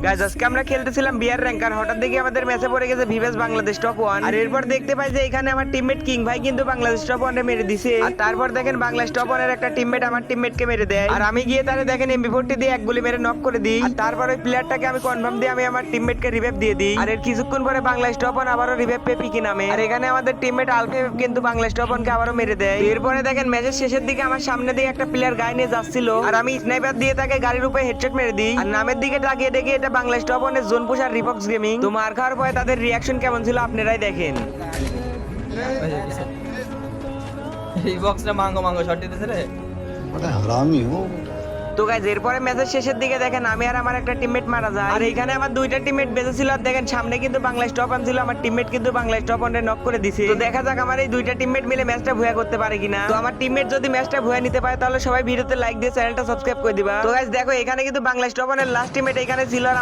Guys আজকে আমরা খেলতেছিলাম BR rank আর হঠাৎ দেখি আমাদের ম্যাচে পড়ে গেছে ভিভেস বাংলাদেশ টপ 1 আর এরপর দেখতে পাই যে এখানে আমার টিমমেট কিং ভাই কিন্তু বাংলাদেশ টপ 1 এ মেরে দিছে আর তারপর দেখেন বাংলাদেশ টপ 1 এর একটা টিমমেট আমার টিমমেটকে মেরে দেয় আর আমি গিয়ে তারে দেখেন এমবি40 দিয়ে এক গুলি মেরে নক করে দিই আর তারপর ওই প্লেয়ারটাকে আমি কনফার্ম দিয়ে আমি আমার টিমমেটকে রিভাইভ দিয়ে দিই আর এর কিছুক্ষণ পরে বাংলাদেশ টপ 1 আবারো রিভাইভ পেয়ে পিকি নামে আর এখানে আমাদের টিমমেট আলফা কিন্তু বাংলাদেশ টপ 1 কে আবারো মেরে দেয় এরপরে দেখেন ম্যাচের শেষের দিকে আমার সামনে দিয়ে একটা প্লেয়ার গায়ে নিয়ে যাচ্ছিল আর আমি স্নাইপার দিয়ে তাকে গাড়ির উপরে হেডশট মেরে দিই আর নামের দিকে তাকিয়ে দেখি এটা বাংলাদেশ টপ 1 এর জোন পুশার রিফক্স গেমিং তো মার খাওয়ার পরে তাদের রিঅ্যাকশন কেমন ছিল আপনারাই দেখেন এই বক্সটা মাঙ্গো মাঙ্গো শট দিতেছে রে। बड़ा हरामी हो। তো গাইজ এরপরে ম্যাচের শেষের দিকে দেখেন আমি আর আমার একটা টিমমেট মারা যায় আর এখানে আমার দুইটা টিমমেট বেঁচে ছিল আর দেখেন সামনে কিন্তু বাংলাদেশ টপ 1 ছিল আমার টিমমেট কিন্তু বাংলাদেশ টপ 1 এ নক করে দিছে তো দেখা যাক আমার এই দুইটা টিমমেট মিলে ম্যাচটা ভুয়া করতে পারে কিনা তো আমার টিমমেট যদি ম্যাচটা ভুয়া নিতে পারে তাহলে সবাই ভিডিওতে লাইক দিয়ে চ্যানেলটা সাবস্ক্রাইব করে দিবা তো গাইজ দেখো এখানে কিন্তু বাংলাদেশ টপ 1 এর লাস্ট টিমমেট এখানে ছিল আর